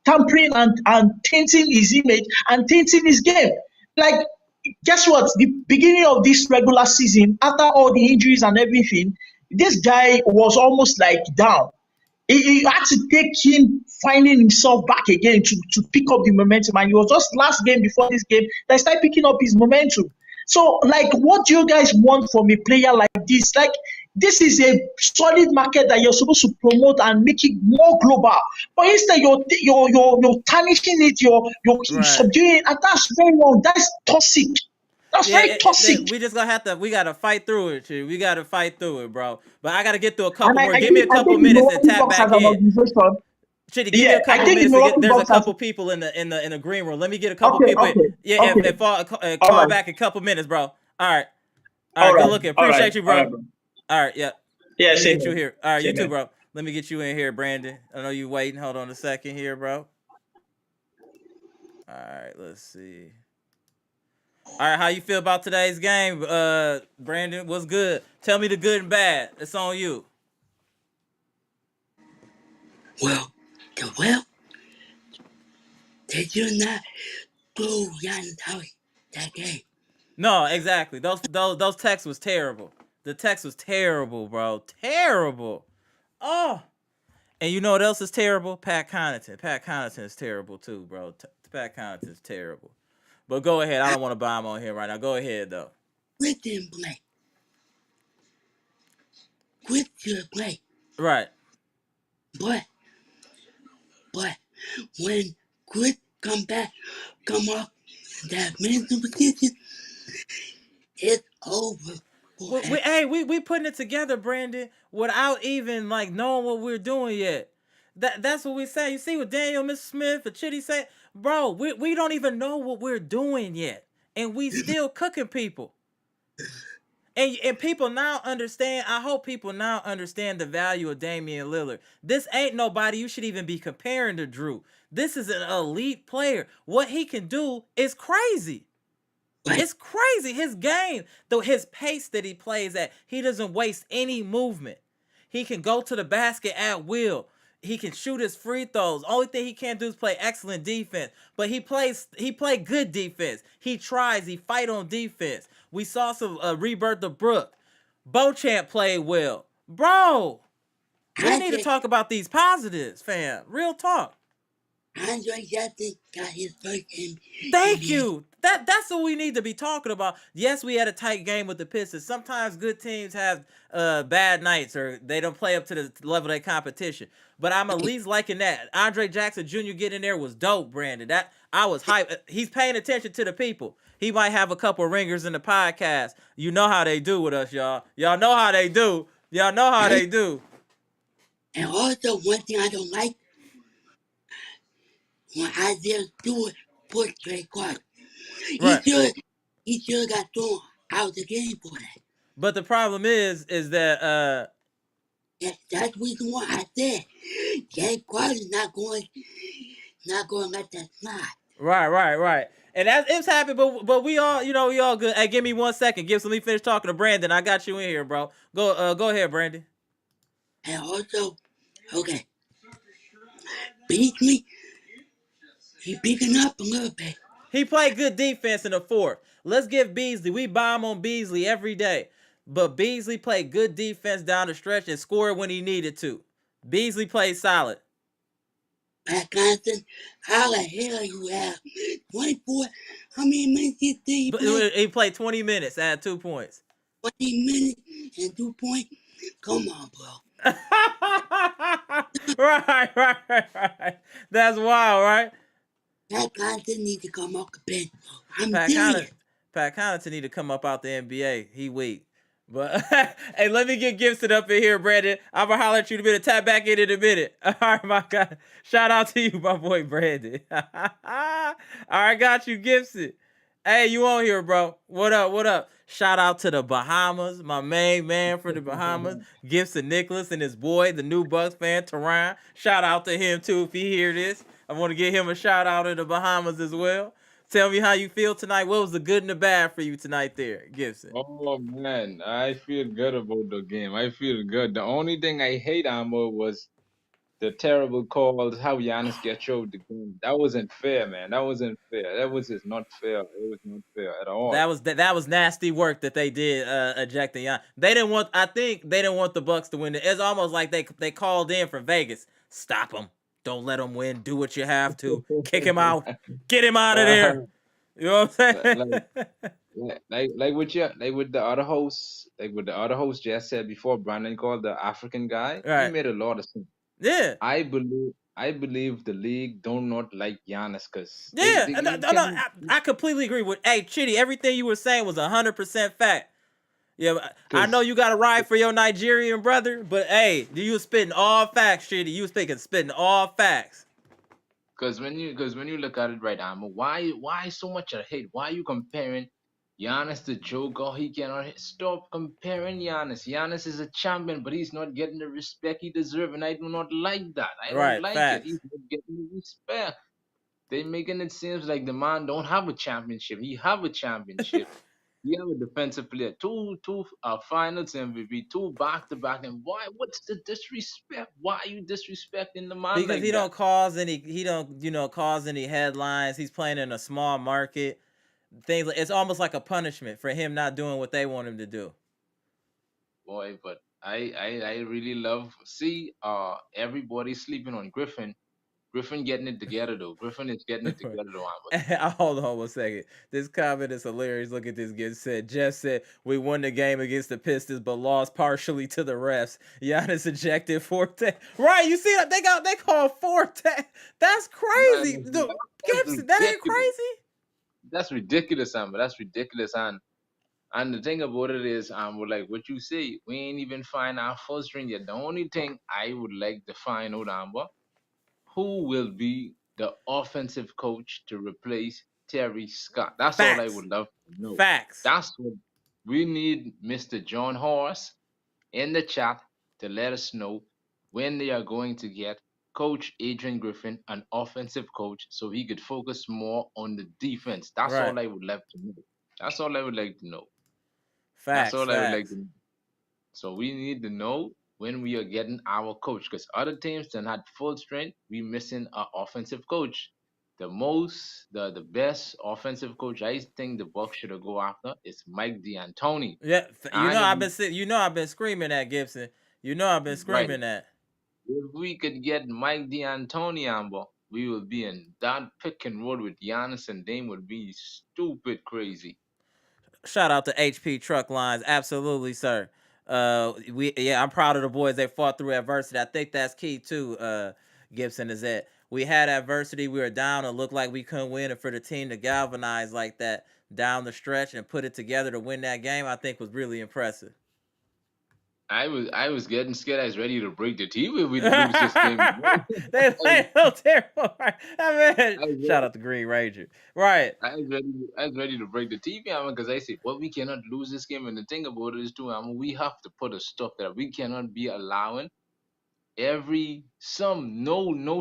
tampering and tainting his image and tainting his game? Like, guess what? The beginning of this regular season, after all the injuries and everything, this guy was almost like down. It had to take him finding himself back again to pick up the momentum. And it was just last game before this game that he started picking up his momentum. So, like, what do you guys want from a player like this? Like, this is a solid market that you're supposed to promote and make it more global. But instead, you're tarnishing it, you're Right. subduing it, and that's very wrong. That's toxic. That's very toxic. we just gonna have to. We gotta fight through it. We gotta fight through it, bro. But I gotta get through a And couple more. I Give me think a I couple think the minutes and Milwaukee tap Bucks as back an in. organization. Chitty, give me a Yeah, I couple think the minutes to get. Milwaukee There's a Bucks as couple people in the green room. Let me get a couple okay, people. okay, Yeah, okay. if All call right, back a couple minutes, bro. All all right. Good right, looking. all right, Appreciate you, all bro. right, bro. All right, yeah. Yeah, Let me same get you here. here. All right, you Same too, here. bro. Let me get you in here, Brandon. I know you waiting. Hold on a second here, bro. All right, let's see. All right, how you feel about today's game, Brandon? What's good? Tell me the good and bad. It's on you. Well, did you not throw Giannis out that game? No, exactly. Those texts was terrible. The text was terrible, bro. Terrible. Oh, and you know what else is terrible? Pat Connaughton. Pat Connaughton is terrible too, bro. Pat Connaughton is terrible. But go ahead. I don't want to bomb on him right now. Go ahead though. Quit didn't play. Quit should play. Right. But when Quit come off that mental position, it's over for him. We putting it together, Brandon, without even like knowing what we're doing yet. That's what we say. You see what Daniel, Mr. Smith, and Chitty say, bro. We don't even know what we're doing yet, and we still cooking people. And people now understand. I hope people now understand the value of Damian Lillard. This ain't nobody you should even be comparing to Drew. This is an elite player. What he can do is crazy. Right. It's crazy. His game, though, his pace that he plays at, he doesn't waste any movement. He can go to the basket at will. He can shoot his free throws. Only thing he can't do is play excellent defense. But he played good defense. He tries. He fight on defense. We saw some rebirth of Brook. Beauchamp played well. Bro, we need to talk about these positives, fam. Real talk. Andre Jackson got his first Thank you. That's what we need to be talking about. Yes, we had a tight game with the Pistons. Sometimes good teams have bad nights or they don't play up to the level of their competition. But I'm at least liking that. Andre Jackson Jr. getting there was dope, Brandon. That I was hyped. He's paying attention to the people. He might have a couple ringers in the podcast. You know how they do with us, y'all. Y'all know how they do. Y'all know how they do. And also, one thing I don't like, when Isaiah Stewart put Trey Clark, Right. he should got thrown out of the game for that. But the problem is that that's the reason why I said Trey Clark is not going to let that slide. Right. And it's happening, but we all, we all good. Hey, give me 1 second. Let me finish talking to Brandon. I got you in here, bro. Go ahead, Brandon. And also, okay, Beasley, he picking up a little bit. He played good defense in the fourth. Let's give Beasley. We bomb on Beasley every day. But Beasley played good defense down the stretch and scored when he needed to. Beasley played solid. Pat Connaughton, how the hell you have 24? How many minutes did he play? He played 20 minutes, had 2 points. 20 minutes and 2 points? Come on, bro. Right. That's wild, right? Pat Connaughton need to come off the bench. I'm serious. Pat Connaughton need to come up out the NBA. He weak. But hey, let me get Gibson up in here, Brandon. I'm gonna holler at you in a minute. Tap back in a minute. All right, my God. Shout out to you, my boy Brandon. All right, got you, Gibson. Hey, you on here, bro? What up? Shout out to the Bahamas, my main man for the Bahamas, Gibson Nicholas, and his boy, the new Bucks fan, Teron. Shout out to him too if he hear this. I want to give him a shout out in the Bahamas as well. Tell me how you feel tonight. What was the good and the bad for you tonight there, Gibson? Oh man, I feel good about the game. I feel good. The only thing I hate, Amber, was the terrible calls, how Giannis get showed the game. That wasn't fair, man. That wasn't fair. That was just not fair. It was not fair at all. That was nasty work that they did ejecting Giannis. I think they didn't want the Bucks to win. It's almost like they called in from Vegas. Stop them. Don't let him win. Do what you have to. Kick him out. Get him out of there. You know what I'm saying? Like with the other host, just said before, Brandon called the African guy. Right. He made a lot of sense. Yeah. I believe I believe the league do not like Giannis because Yeah, they no, you no, no, can I completely agree with. Hey, Chitty, everything you were saying was 100% fact. Yeah, I know because you got to ride for your Nigerian brother, but hey, you was spitting all facts, Chitty. You was spitting all facts. when you look at it right, why so much a hate? Why you comparing Giannis to Joker? He cannot stop comparing Giannis. Giannis is a champion, but he's not getting the respect he deserves, and I do not like that. I don't Right, like it. facts. He's not getting the respect. They making it seems like the man don't have a championship. He have a championship. He have a defensive player, two finals MVP, two back to back. And why? What's the disrespect? Why are you disrespecting the man Because like that? he don't cause any headlines. He's playing in a small market. Things it's almost like a punishment for him not doing what they want him to do. Boy, but I really love see everybody sleeping on Griffin. Griffin getting it together though. Griffin is getting it together though. Hold on 1 second. This comment is hilarious. Look at this. Get said. Jeff said we won the game against the Pistons, but lost partially to the refs. Giannis ejected Forte. Right? You see that they call Forte. That's crazy. Man, Dude, that's Gibson, that ain't ridiculous. crazy. That's ridiculous, Amber. That's ridiculous. And the thing about it is, like what you say, we ain't even find our first ring yet. The only thing I would like to find out, Amber, who will be the offensive coach to replace Terry Scott? That's all I Facts. would love to know. Facts. That's what we need, Mr. John Horse, in the chat to let us know when they are going to get Coach Adrian Griffin an offensive coach so he could focus more on the defense. That's Right. all I would love to know. That's all I would like to know. That's Facts. all I would like Facts. to know. So we need to know when we are getting our coach because other teams that had full strength, we missing our offensive coach. The best offensive coach I think the Bucks should go after is Mike D'Antoni. Yeah. And if we, I've been screaming at Gibson. I've been right, screaming at. if we could get Mike D'Antoni, Amber, we will be in that pick and roll with Giannis and Dame would be stupid crazy. Shout out to HP Truck Lines. Absolutely, sir. I'm proud of the boys. They fought through adversity. I think that's key too, Gibson, is that we had adversity, we were down, and looked like we couldn't win. And for the team to galvanize like that down the stretch and put it together to win that game, I think was really impressive. I was getting scared. I was ready to break the TV if we lose this game. They play so terrible. Right? I I was shout ready. out to Green Ranger. Right. I was ready to break the TV, because I said, well, we cannot lose this game. And the thing about it is, too, we have to put a stop there. We cannot be allowing no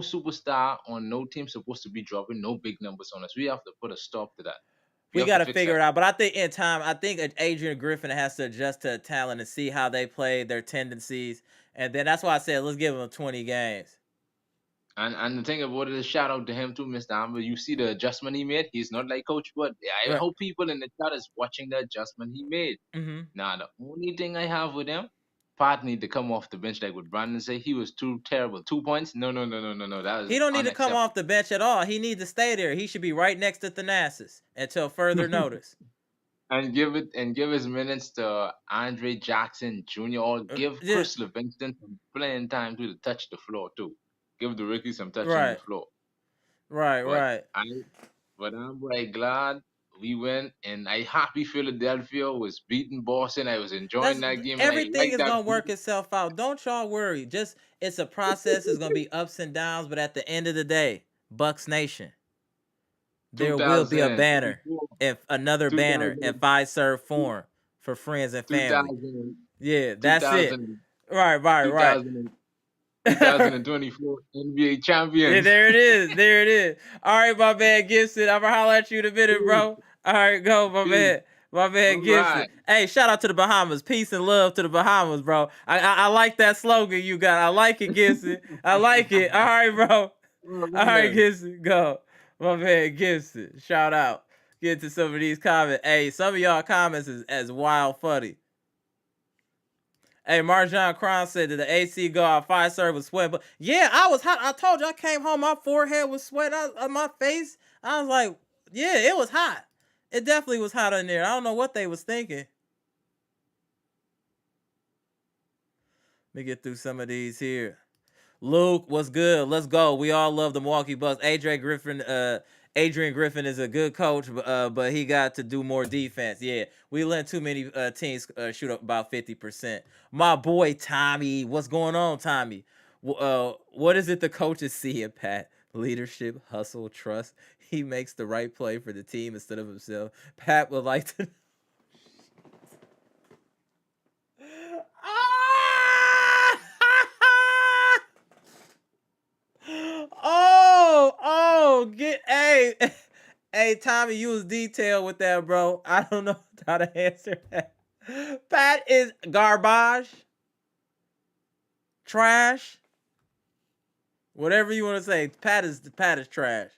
superstar on no team supposed to be dropping no big numbers on us. We have to put a stop to that. We We have got to to fix figure that. it out. But I think in time, Adrian Griffin has to adjust to talent and see how they play, their tendencies. And then that's why I said, let's give them 20 games. And the thing about it is, shout out to him too, Mr. Amber. You see the adjustment he made. He's not like Coach Bud. I Right. hope people in the chat is watching the adjustment he made. Mm-hmm. Now, the only thing I have with him, Pat need to come off the bench like what Brandon say. He was too terrible. 2 points? No, no, no, no, no, no. That He is don't need to come unacceptable. off the bench at all. He needs to stay there. He should be right next to Thanasis until further notice. And give his minutes to Andre Jackson Jr. or give Yeah, Chris Livingston some playing time to touch the floor too. Give the rookie some touching the right, floor. right, But right. I'm like glad we went, and I happy Philadelphia was beating Boston. I was enjoying That's that game, and I everything like is that. gonna work itself out. Don't y'all worry. Just it's a process. It's gonna be ups and downs, but at the end of the day, Bucks Nation, there will be a banner, 2024, if another banner, if 2000, I serve form for friends and family. 2000, Yeah, that's it. 2000, Right, right, right. 2024 NBA Yeah, champions. there it is. There it is. All right, my man Gibson. I'm gonna holler at you in a minute, Peace, bro. All right, go, my peace. man. My man All Gibson. right. Hey, shout out to the Bahamas. Peace and love to the Bahamas, bro. I like that slogan you got. I like it, Gibson. I like it. All right, bro. Oh, All right, man. Gibson. Go. My man Gibson. Shout out. Get to some of these comments. Hey, some of y'all comments is as wild funny. Hey, Marjan Crown said that the AC go out fire serve with sweat. But yeah, I was hot. I told you I came home, my forehead was sweat on my face. I was like, yeah, it was hot. It definitely was hot in there. I don't know what they was thinking. Let me get through some of these here. Luke, what's good? Let's go. We all love the Milwaukee Bucks. Adrian Griffin is a good coach, but he got to do more defense. Yeah, we let too many teams shoot up about 50%. My boy Tommy, what's going on, Tommy? What is it the coaches see in Pat? Leadership, hustle, trust. He makes the right play for the team instead of himself. Pat would like to. Get hey Tommy, you was detailed with that, bro. I don't know how to answer that. Pat is garbage, trash, whatever you want to say. Pat is trash.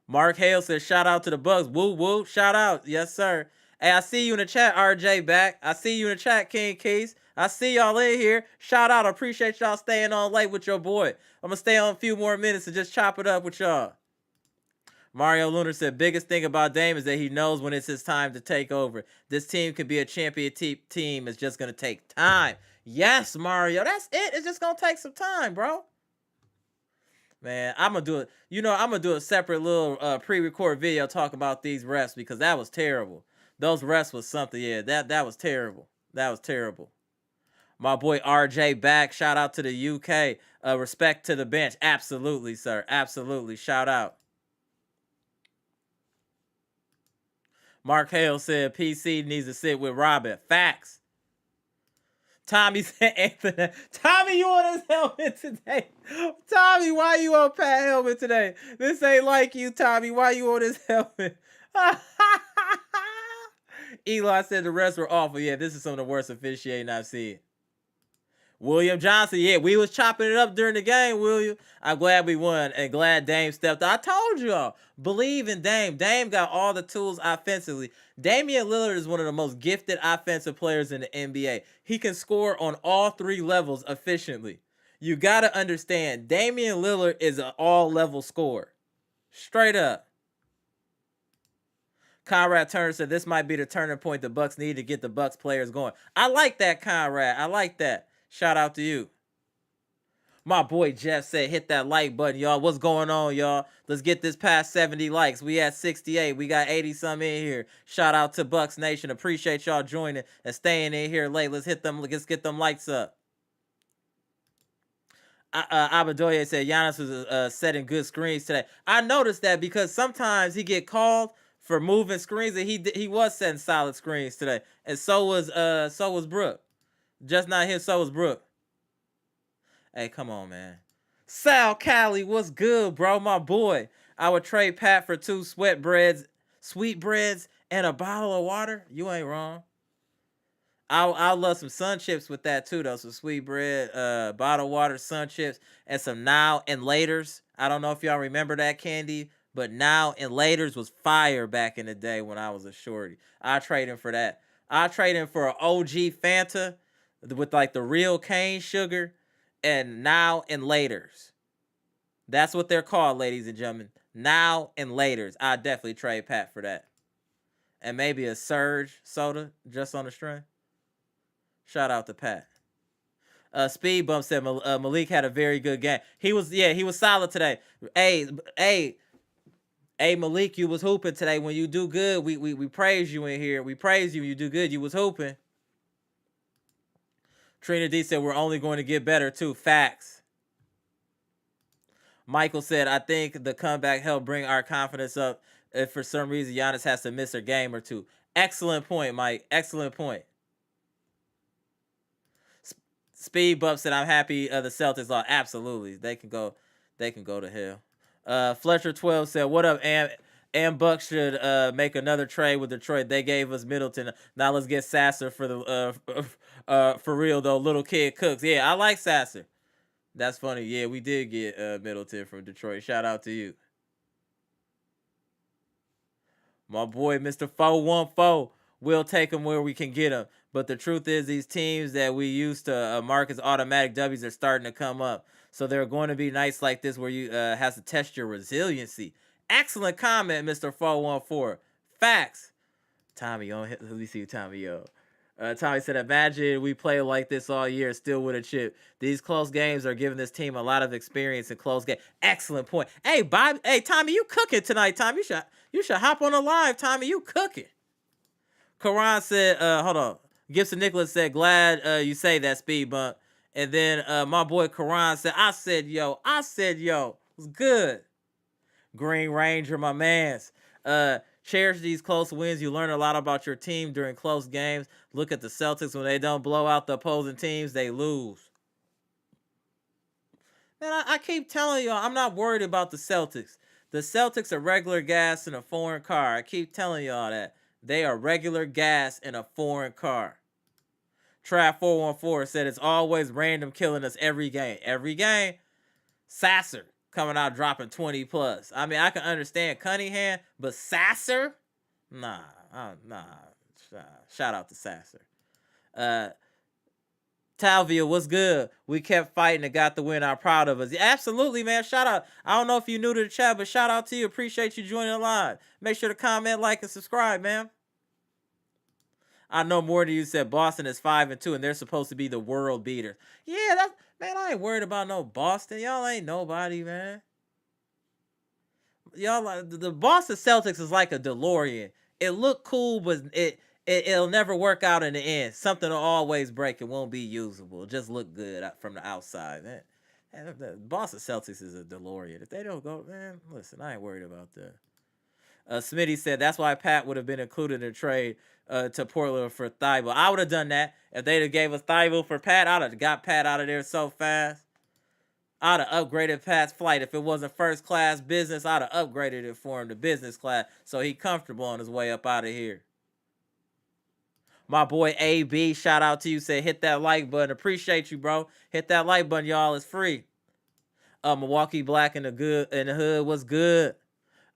Mark Hale says, shout out to the Bucks. Woo woo, shout out, yes sir. Hey, I see you in the chat, RJ back. I see you in the chat, King Keys. I see y'all in here. Shout out, I appreciate y'all staying on late with your boy. I'm gonna stay on a few more minutes and just chop it up with y'all. Mario Lunar said, biggest thing about Dame is that he knows when it's his time to take over. This team could be a champion team. It's just going to take time. Yes, Mario. That's it. It's just going to take some time, bro. Man, I'm going to do it. You know, I'm going to do a separate little pre-record video talk about these refs because that was terrible. Those refs was something. Yeah, that was terrible. That was terrible. My boy RJ back. Shout out to the UK. Respect to the bench. Absolutely, sir. Absolutely. Shout out. Mark Hale said PC needs to sit with Robin. Facts. Tommy said Anthony. Tommy, you on his helmet today? Tommy, why you on Pat helmet today? This ain't like you, Tommy. Why you on his helmet? Eli said the rest were awful. Yeah, this is some of the worst officiating I've seen. William Johnson, yeah, we was chopping it up during the game, William. I'm glad we won and glad Dame stepped up. I told y'all, believe in Dame. Dame got all the tools offensively. Damian Lillard is one of the most gifted offensive players in the NBA. He can score on all three levels efficiently. You got to understand, Damian Lillard is an all-level scorer. Straight up. Conrad Turner said this might be the turning point the Bucks need to get the Bucks players going. I like that, Conrad. I like that. Shout out to you. My boy Jeff said, hit that like button, y'all. What's going on, y'all? Let's get this past 70 likes. We at 68. We got 80 some in here. Shout out to Bucks Nation. Appreciate y'all joining and staying in here late. Let's get them likes up. Abadoye said Giannis was setting good screens today. I noticed that because sometimes he get called for moving screens, and he was setting solid screens today. And so was Brooke. Just not here, so was Brooke. Hey, come on, man. Sal Cali, what's good, bro? My boy. I would trade Pat for 2 sweetbreads, and a bottle of water. You ain't wrong. I'll love some sun chips with that too, though. Some sweet bread, bottle of water, sun chips, and some now and laters. I don't know if y'all remember that candy, but now and laters was fire back in the day when I was a shorty. I trade him for that. I trade him for an OG Fanta with like the real cane sugar and now and laters. That's what they're called, ladies and gentlemen. Now and laters. I definitely trade Pat for that. And maybe a Surge soda just on the string. Shout out to Pat. Speed Bump said Malik had a very good game. He was solid today. Hey, Malik, you was hooping today. When you do good, we praise you in here. We praise you. You do good. You was hooping. Trina D said we're only going to get better too. Facts. Michael said, I think the comeback helped bring our confidence up if for some reason Giannis has to miss a game or two. Excellent point, Mike. Excellent point. Speed Bump said, I'm happy the Celtics lost. Absolutely. They can go to hell. Fletcher 12 said, what up, and Bucks should make another trade with Detroit. They gave us Middleton. Now let's get Sasser for the for real though. Little kid cooks. Yeah, I like Sasser. That's funny. Yeah, we did get Middleton from Detroit. Shout out to you. My boy, Mr. 414. We'll take him where we can get him. But the truth is, these teams that we used to mark as automatic W's are starting to come up. So there are going to be nights like this where you has to test your resiliency. Excellent comment, Mr. 414. Facts. Tommy, let me see Tommy, yo. Tommy said, imagine we play like this all year, still with a chip. These close games are giving this team a lot of experience in close games. Excellent point. Hey, Bob. Hey, Tommy, you cooking tonight, Tommy. You should hop on the live, Tommy. You cooking. Karan said, hold on. Gibson Nicholas said, glad you say that, speed bump. And then my boy Karan said, I said, yo. It was good. Green Ranger, my mans. Cherish these close wins. You learn a lot about your team during close games. Look at the Celtics. When they don't blow out the opposing teams, they lose. Man, I keep telling y'all, I'm not worried about the Celtics. The Celtics are regular gas in a foreign car. I keep telling y'all that. They are regular gas in a foreign car. Trav414 said it's always random killing us every game. Every game. Sasser coming out dropping 20 plus. I mean, I can understand Cunningham, but Sasser? Nah. Shout out to Sasser. Talvia, what's good? We kept fighting and got the win. I'm proud of us. Yeah, absolutely, man. Shout out. I don't know if you're new to the chat, but shout out to you. Appreciate you joining the live. Make sure to comment, like, and subscribe, man. I know more than you said. Boston is 5-2, and they're supposed to be the world beaters. Yeah, man, I ain't worried about no Boston. Y'all ain't nobody, man. Y'all, the Boston Celtics is like a DeLorean. It look cool, but it'll never work out in the end. Something will always break. It won't be usable. It'll just look good from the outside, man. And the Boston Celtics is a DeLorean. If they don't go, man, listen, I ain't worried about that. Smitty said that's why Pat would have been included in a trade to Portland for Thibault. I would have done that. If they'd have gave us Thibault for Pat, I'd have got Pat out of there so fast. I'd have upgraded Pat's flight. If it wasn't first class business, I'd have upgraded it for him to business class so he comfortable on his way up out of here. My boy AB, shout out to you. Say hit that like button. Appreciate you, bro. Hit that like button, y'all. It's free. Milwaukee Black in the hood was good.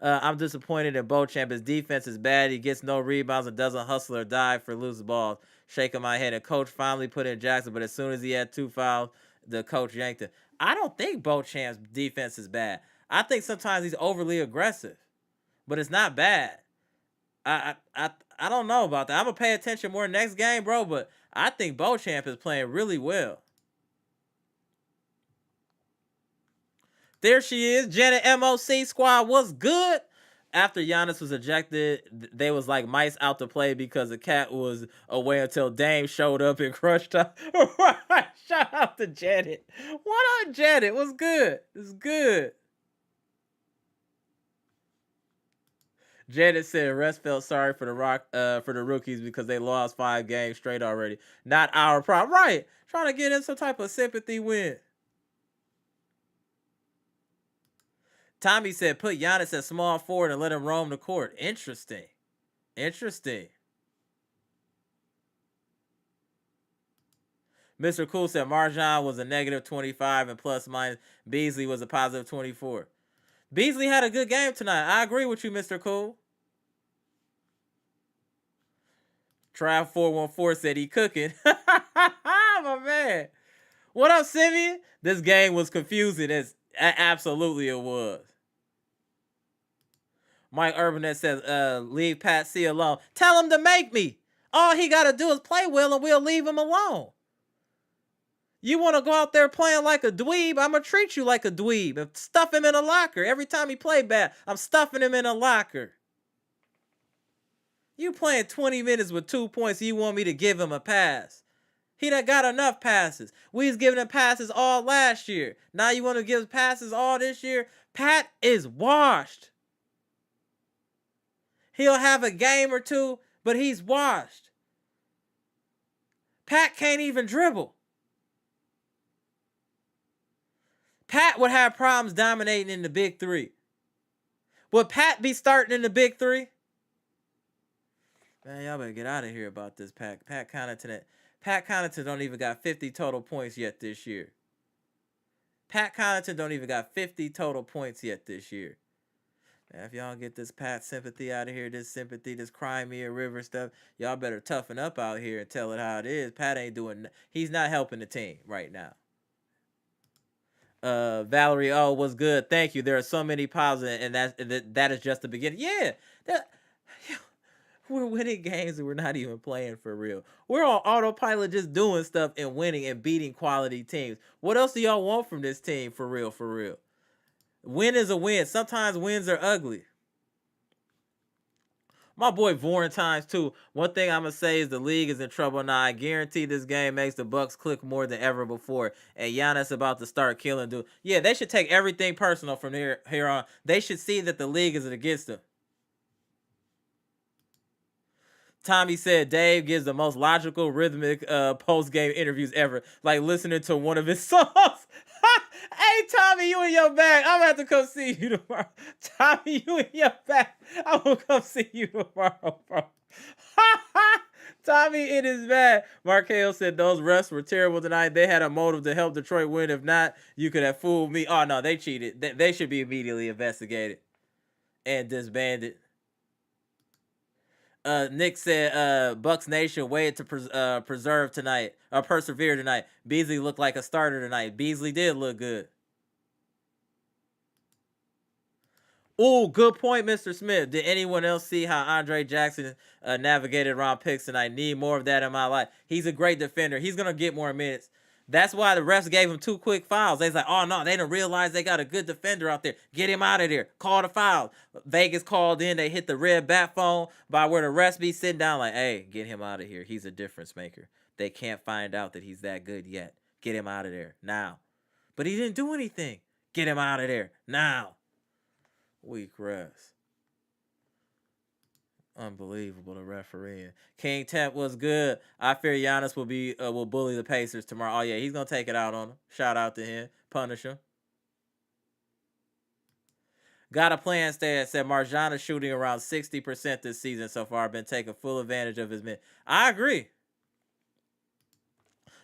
I'm disappointed in Beauchamp. His defense is bad. He gets no rebounds and doesn't hustle or dive for loose balls. Shaking my head. And coach finally put in Jackson, but as soon as he had 2 fouls, the coach yanked him. I don't think Beauchamp's defense is bad. I think sometimes he's overly aggressive, but it's not bad. I don't know about that. I'm gonna pay attention more next game, bro. But I think Beauchamp is playing really well. There she is, Janet MOC squad. What's good? After Giannis was ejected, they was like mice out to play because the cat was away until Dame showed up and crushed her. Shout out to Janet. What up, Janet? What's good? It's good. Janet said Rest felt sorry for the rookies because they lost 5 games straight already. Not our problem. Right. Trying to get in some type of sympathy win. Tommy said, put Giannis at small forward and let him roam the court. Interesting. Mr. Cool said Marjan was a negative 25 and plus minus. Beasley was a positive 24. Beasley had a good game tonight. I agree with you, Mr. Cool. Trav414 said he cooking. My man. What up, Simeon? This game was confusing. Absolutely it was. Mike Urbanet says, leave Pat C alone. Tell him to make me. All he got to do is play well and we'll leave him alone. You want to go out there playing like a dweeb? I'm going to treat you like a dweeb and stuff him in a locker. Every time he play bad, I'm stuffing him in a locker. You playing 20 minutes with 2 points and you want me to give him a pass. He done got enough passes. We was giving him passes all last year. Now you want to give passes all this year? Pat is washed. He'll have a game or two, but he's washed. Pat can't even dribble. Pat would have problems dominating in the big three. Would Pat be starting in the big three? Man, y'all better get out of here about this Pat Connaughton. Pat Connaughton don't even got 50 total points yet this year. Pat Connaughton don't even got 50 total points yet this year. Now, if y'all get this Pat sympathy out of here, this sympathy, this Crimea River stuff, y'all better toughen up out here and tell it how it is. Pat ain't doing, he's not helping the team right now. Valerie, oh, was good. Thank you. There are so many positives, and that is just the beginning. Yeah. We're winning games and we're not even playing for real. We're on autopilot just doing stuff and winning and beating quality teams. What else do y'all want from this team for real, for real? Win is a win. Sometimes wins are ugly. My boy Vorn times too. One thing I'm gonna say is the league is in trouble now. I guarantee this game makes the Bucks click more than ever before. And Giannis about to start killing dude. Yeah, they should take everything personal from here on. They should see that the league is against them. Tommy said Dave gives the most logical, rhythmic post-game interviews ever. Like listening to one of his songs. Hey, Tommy, you in your bag. I'm going to have to come see you tomorrow. Tommy, you in your bag. I'm going to come see you tomorrow, bro. Tommy, it is bad. Markel said those refs were terrible tonight. They had a motive to help Detroit win. If not, you could have fooled me. Oh, no, they cheated. They should be immediately investigated and disbanded. Nick said, Bucks Nation waited to persevere tonight. Beasley looked like a starter tonight. Beasley did look good. Oh, good point, Mr. Smith. Did anyone else see how Andre Jackson navigated around picks tonight? Need more of that in my life. He's a great defender. He's going to get more minutes. That's why the refs gave him 2 quick fouls. They was like, oh, no, they didn't realize they got a good defender out there. Get him out of there. Call the foul. Vegas called in. They hit the red bat phone by where the refs be sitting down like, hey, get him out of here. He's a difference maker. They can't find out that he's that good yet. Get him out of there now. But he didn't do anything. Get him out of there now. Weak refs. Unbelievable, the refereeing. King Temp was good. I fear Giannis will bully the Pacers tomorrow. Oh yeah, he's gonna take it out on them. Shout out to him. Punish him. Got a plan, said Marjan is shooting around 60% this season so far. Been taking full advantage of his men. I agree.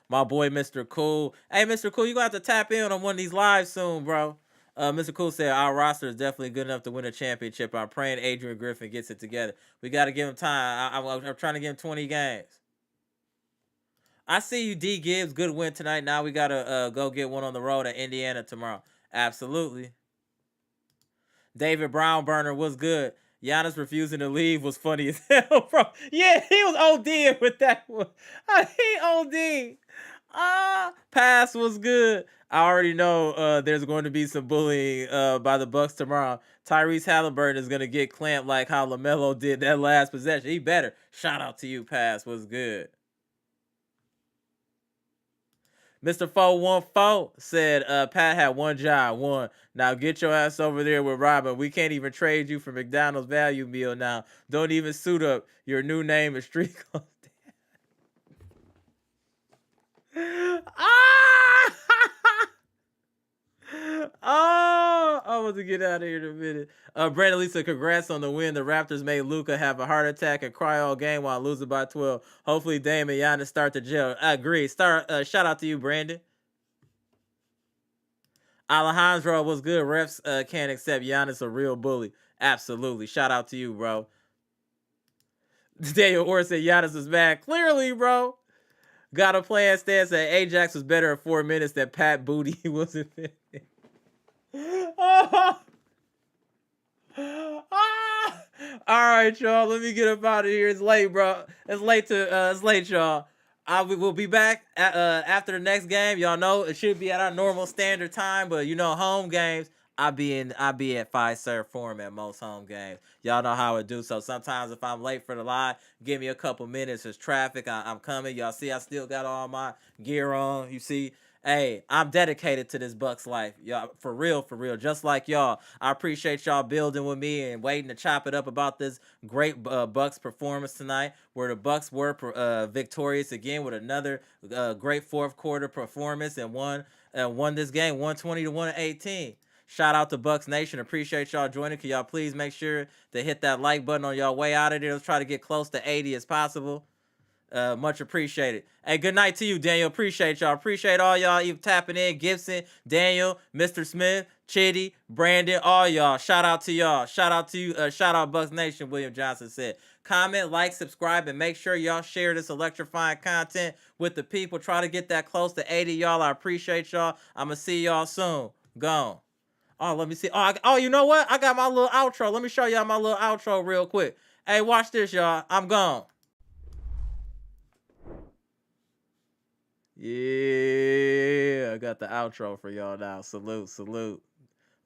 My boy, Mr. Cool. Hey, Mr. Cool, you gonna have to tap in on one of these lives soon, bro. Mr. Cool said our roster is definitely good enough to win a championship. I'm praying Adrian Griffin gets it together. We got to give him time. I'm trying to give him 20 games. I see you, D Gibbs. Good win tonight. Now we got to go get one on the road at Indiana tomorrow. Absolutely. David Brown burner was good. Giannis refusing to leave was funny as hell, bro. Yeah, he was ODing with that one. He OD'd. Pass was good. I already know there's going to be some bullying by the Bucks tomorrow. Tyrese Halliburton is going to get clamped like how LaMelo did that last possession. He better. Shout out to you, Pass was good. Mr. 414 said Pat had one job. One. Now get your ass over there with Robin. We can't even trade you for McDonald's value meal now. Don't even suit up. Your new name is Street Clothes. Oh, I'm about to get out of here in a minute. Brandon Lisa, congrats on the win. The Raptors made Luka have a heart attack and cry all game while losing by 12. Hopefully Dame and Giannis start the jail. I agree. Shout out to you, Brandon. Alejandro was good. Refs can't accept Giannis a real bully. Absolutely. Shout out to you, bro. Daniel Orr said Giannis was bad. Clearly, bro. Got a plan stance that Ajax was better in 4 minutes than Pat Booty was in 50. All right, y'all. Let me get up out of here. It's late, bro. It's late, y'all. We'll be back after the next game. Y'all know it should be at our normal standard time, but you know, home games, I be at 5-serve form at most home games. Y'all know how it do. So sometimes if I'm late for the live, give me a couple minutes. There's traffic. I'm coming. Y'all see I still got all my gear on. You see, hey, I'm dedicated to this Bucks life. Y'all, for real. Just like y'all. I appreciate y'all building with me and waiting to chop it up about this great Bucks performance tonight, where the Bucks were victorious again with another great fourth quarter performance and won this game 120 to 118. Shout out to Bucks Nation. Appreciate y'all joining. Can y'all please make sure to hit that like button on y'all way out of there? Let's try to get close to 80 as possible. Much appreciated. Hey, good night to you, Daniel. Appreciate y'all. Appreciate all y'all even tapping in. Gibson, Daniel, Mr. Smith, Chitty, Brandon, all y'all. Shout out to y'all. Shout out to you. Shout out Bucks Nation, William Johnson said. Comment, like, subscribe, and make sure y'all share this electrifying content with the people. Try to get that close to 80, y'all. I appreciate y'all. I'm going to see y'all soon. Gone. Oh, let me see. Oh, you know what? I got my little outro. Let me show y'all my little outro real quick. Hey, watch this, y'all. I'm gone. Yeah, I got the outro for y'all now. Salute, salute.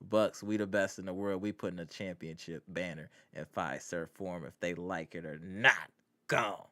Bucks, we the best in the world. We putting a championship banner in Fiserv form if they like it or not. Gone.